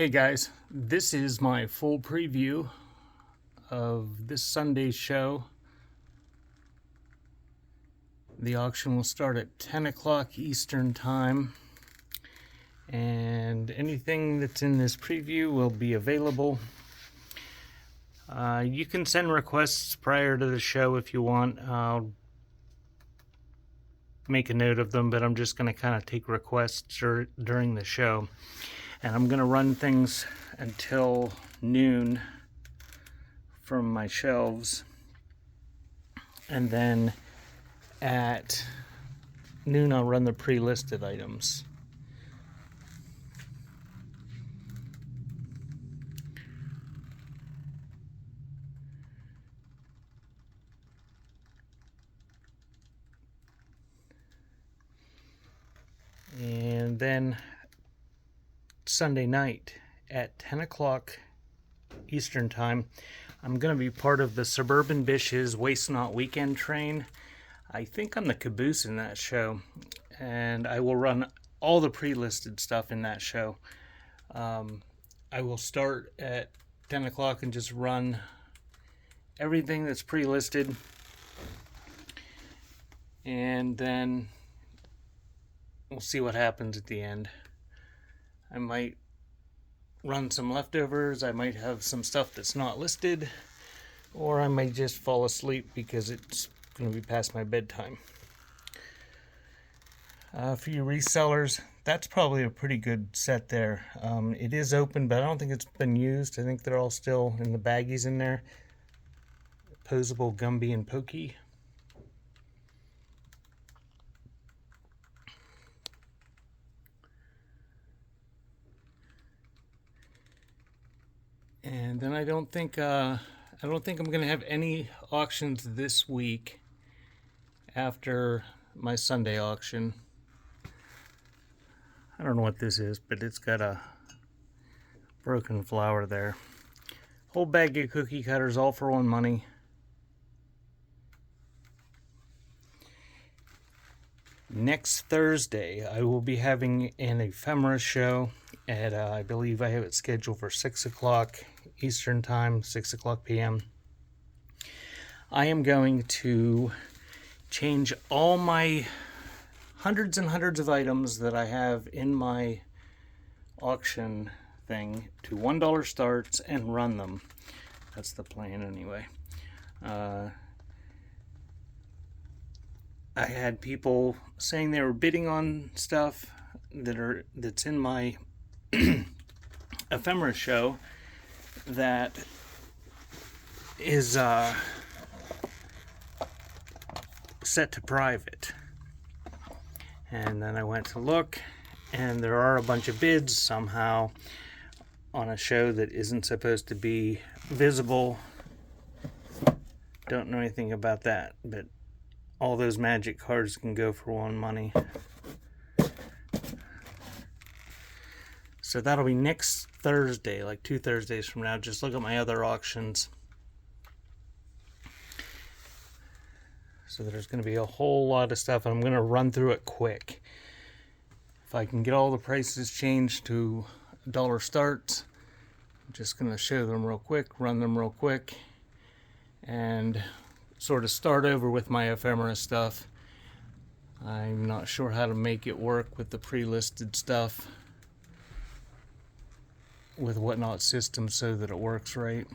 Hey guys, this is my full preview of this Sunday's show. The auction will start at 10 o'clock Eastern Time, and anything that's in this preview will be available. You can send requests prior to the show if you want. I'll make a note of them, but I'm just going to kind of take requests during the show. And I'm going to run things until noon from my shelves. And then at noon, I'll run the pre-listed items. And then Sunday night at 10 o'clock Eastern Time, I'm going to be part of the Suburban Bish's Waste Not Weekend train. I think I'm the caboose in that show, and I will run all the pre-listed stuff in that show. I will start at 10 o'clock and just run everything that's pre-listed, and then we'll see what happens at the end. I might run some leftovers, I might have some stuff that's not listed, or I might just fall asleep because it's going to be past my bedtime. For you resellers, that's probably a pretty good set there. It is open, but I don't think it's been used. I think they're all still in the baggies in there. Posable, Gumby, and Pokey. And then I don't think I'm going to have any auctions this week after my Sunday auction. I don't know what this is, but it's got a broken flower there. Whole bag of cookie cutters, all for one money. Next Thursday, I will be having an ephemera show at, I believe I have it scheduled for 6 o'clock Eastern Time, 6 o'clock p.m. I am going to change all my hundreds and hundreds of items that I have in my auction thing to $1 starts and run them. That's the plan anyway. I had people saying they were bidding on stuff that's in my ephemera show that is set to private. And then I went to look, and there are a bunch of bids somehow on a show that isn't supposed to be visible. Don't know anything about that, but all those magic cards can go for one money. So that'll be next Thursday, like 2 Thursdays from now. Just look at my other auctions. So there's going to be a whole lot of stuff, and I'm going to run through it quick. If I can get all the prices changed to $1 starts, I'm just going to show them real quick, run them real quick, and sort of start over with my ephemera stuff. I'm not sure how to make it work with the pre-listed stuff with Whatnot Systems so that it works right.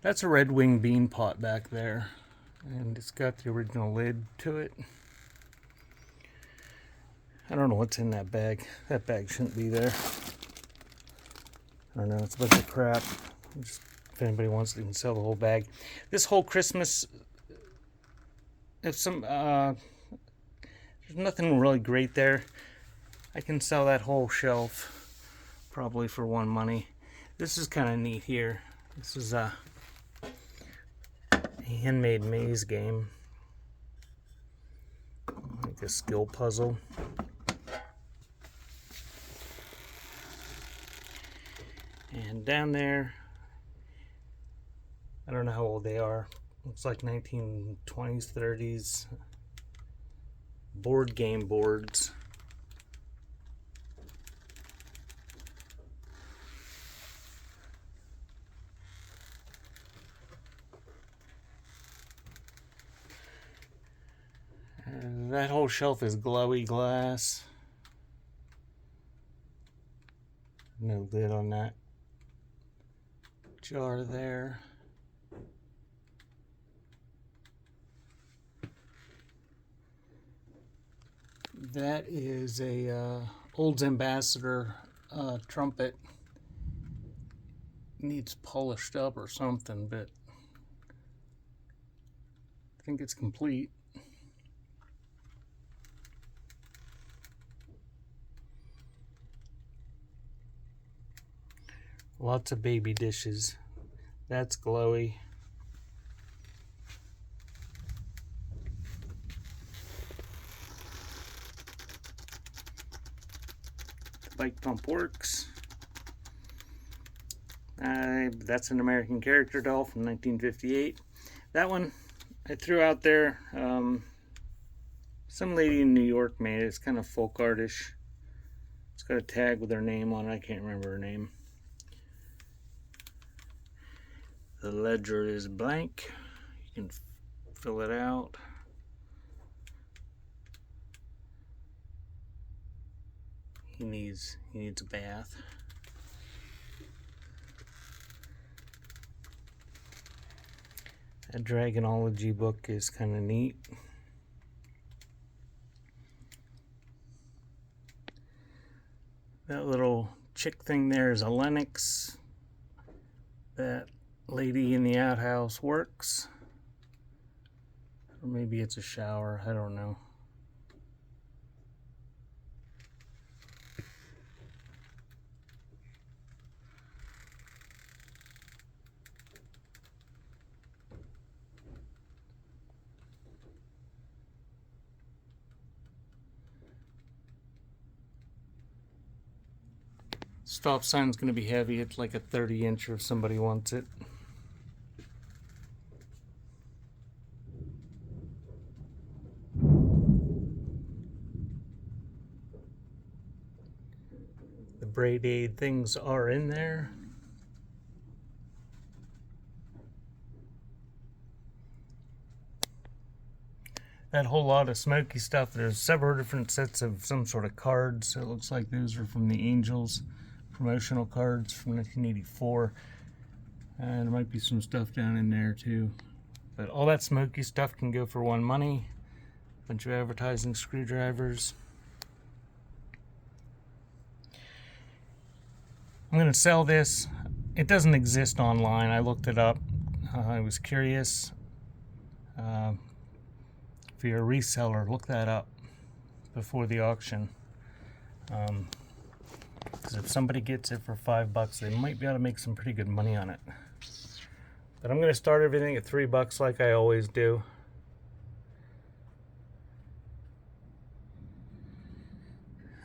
That's a Red Wing bean pot back there, and it's got the original lid to it. I don't know what's in that bag. That bag shouldn't be there. I don't know, it's a bunch of crap. Just, if anybody wants, they can sell the whole bag. This whole Christmas, there's nothing really great there. I can sell that whole shelf probably for one money. This is kind of neat here. This is a handmade maze game, like a skill puzzle. And down there, I don't know how old they are. Looks like 1920s, 30s board game boards. that whole shelf is glowy glass. No lid on that jar there. That is a Olds Ambassador trumpet. Needs polished up or something, but I think it's complete. Lots of baby dishes. That's glowy. The bike pump works. That's an American character doll from 1958. That one I threw out there. Some lady in New York made it. It's kind of folk artish. It's got a tag with her name on it. I can't remember her name. The ledger is blank. You can fill it out. He needs a bath. That Dragonology book is kind of neat. That little chick thing there is a Lennox. That lady in the outhouse works. Or maybe it's a shower, I don't know. Stop sign's going to be heavy. It's like a 30-incher if somebody wants it. The braid aid things are in there. That whole lot of smoky stuff, there's several different sets of some sort of cards. It looks like those are from the Angels promotional cards from 1984. And there might be some stuff down in there too. But all that smoky stuff can go for one money. Bunch of advertising screwdrivers. I'm going to sell this. It doesn't exist online. I looked it up. I was curious. If you're a reseller, look that up before the auction. Because if somebody gets it for $5, they might be able to make some pretty good money on it. But I'm going to start everything at $3 like I always do.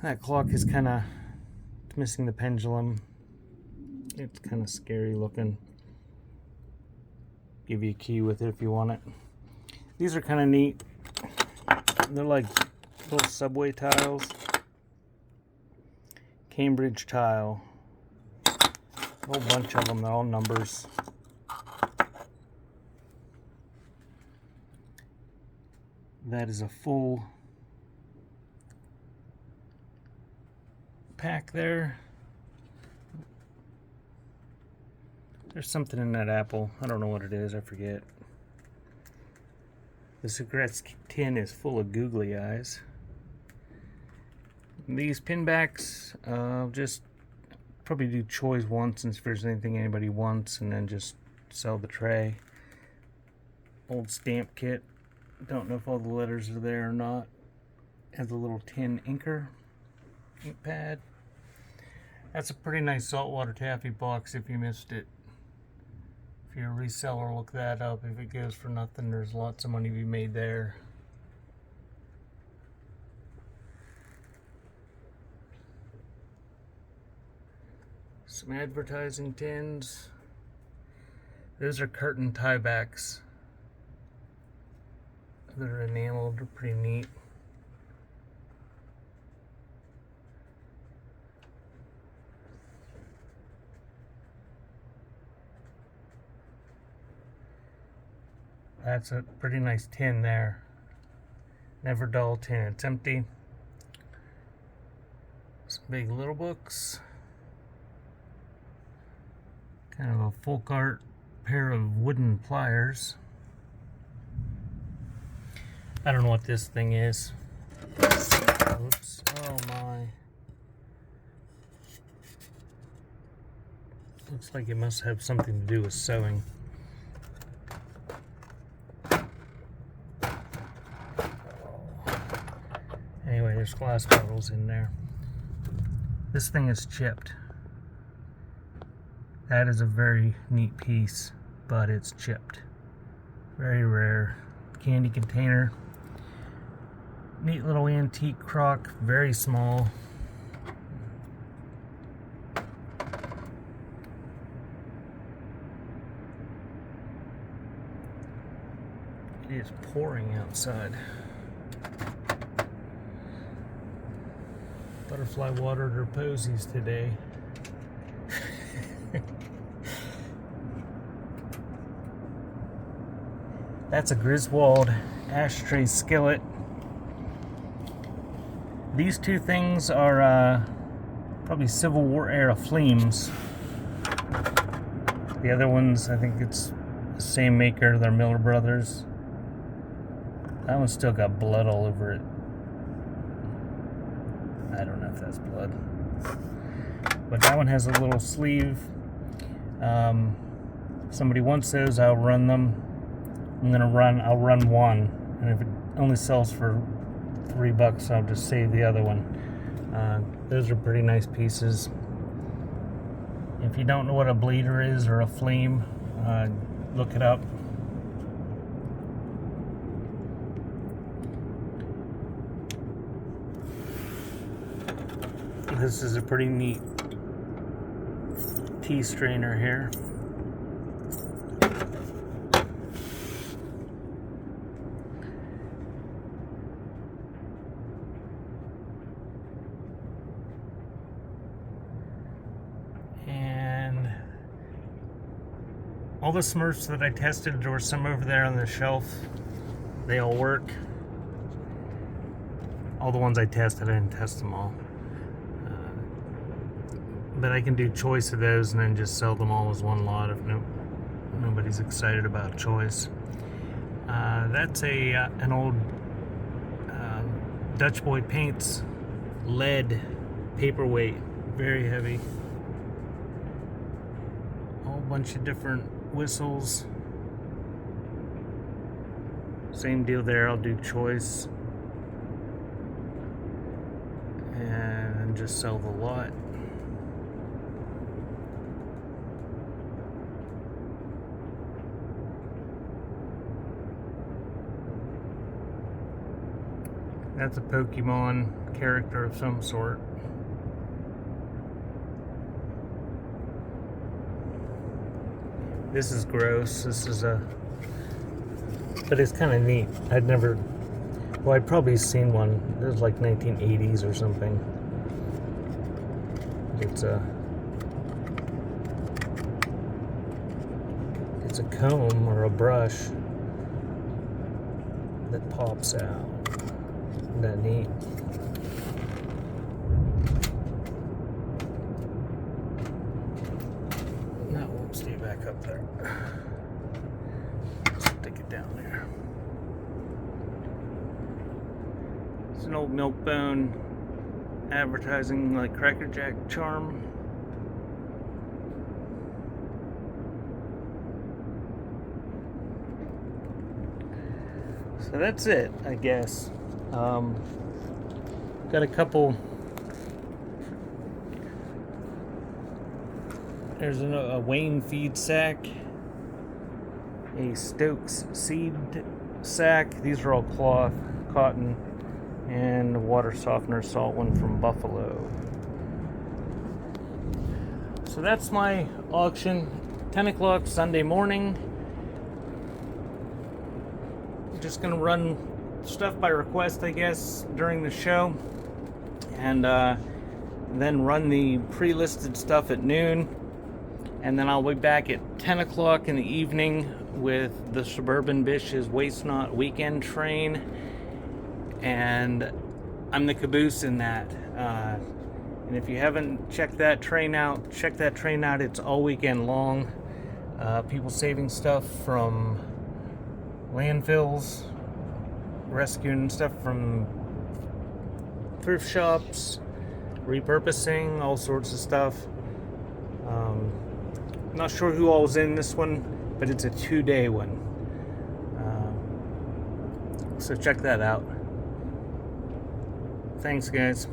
That clock is kind of missing the pendulum. It's kind of scary looking. Give you a key with it if you want it. These are kind of neat. They're like little subway tiles. Cambridge tile. A whole bunch of them. They're all numbers. That is a full pack there. There's something in that apple. I don't know what it is. I forget. The cigarettes tin is full of googly eyes. These pinbacks, just probably do choice once and if there's anything anybody wants, and then just sell the tray. Old stamp kit. Don't know if all the letters are there or not. Has a little tin inker, ink pad. That's a pretty nice saltwater taffy box if you missed it. If you're a reseller, look that up. If it goes for nothing, there's lots of money to be made there. Some advertising tins. Those are curtain tiebacks. They're enameled, they're pretty neat. That's a pretty nice tin there. Never dull till it's empty. Some big little books. Kind of a folk art pair of wooden pliers. I don't know what this thing is. Oops. Oh my. Looks like it must have something to do with sewing. Anyway, there's glass bottles in there. This thing is chipped. That is a very neat piece, but it's chipped. Very rare. Candy container. Neat little antique crock, very small. It is pouring outside. Butterfly watered her posies today. That's a Griswold ashtray skillet. These two things are probably Civil War era flames. The other ones, I think it's the same maker, they're Miller Brothers. That one's still got blood all over it. I don't know if that's blood. But that one has a little sleeve. Somebody wants those, I'll run them. I'll run one. And if it only sells for $3, I'll just save the other one. Those are pretty nice pieces. If you don't know what a bleeder is or a flame, look it up. This is a pretty neat tea strainer here. And all the Smurfs that I tested, there were some over there on the shelf. They all work. All the ones I tested, I didn't test them all. But I can do choice of those and then just sell them all as one lot if nobody's excited about choice. That's an old Dutch Boy Paints lead paperweight, very heavy. A whole bunch of different whistles. Same deal there, I'll do choice and just sell the lot. That's a Pokemon character of some sort. This is gross. This is but it's kind of neat. I'd probably seen one. It was like 1980s or something. It's a comb or a brush that pops out. Isn't that neat? That won't stay back up there. Stick it down there. It's an old Milkbone advertising like Cracker Jack charm. So that's it, I guess. Got a couple. There's a Wayne feed sack, a Stokes seed sack. These are all cloth, cotton, and a water softener salt one from Buffalo. So that's my auction. 10 o'clock Sunday morning. Just gonna run stuff by request, I guess, during the show, and then run the pre-listed stuff at noon, and then I'll be back at 10 o'clock in the evening with the Suburban Bish's Waste Not weekend train, and I'm the caboose in that. And if you haven't checked that train out, check that train out. It's all weekend long. People saving stuff from landfills, rescuing stuff from thrift shops, repurposing, all sorts of stuff. Not sure who all was in this one, but it's a 2-day one. So check that out. Thanks, guys.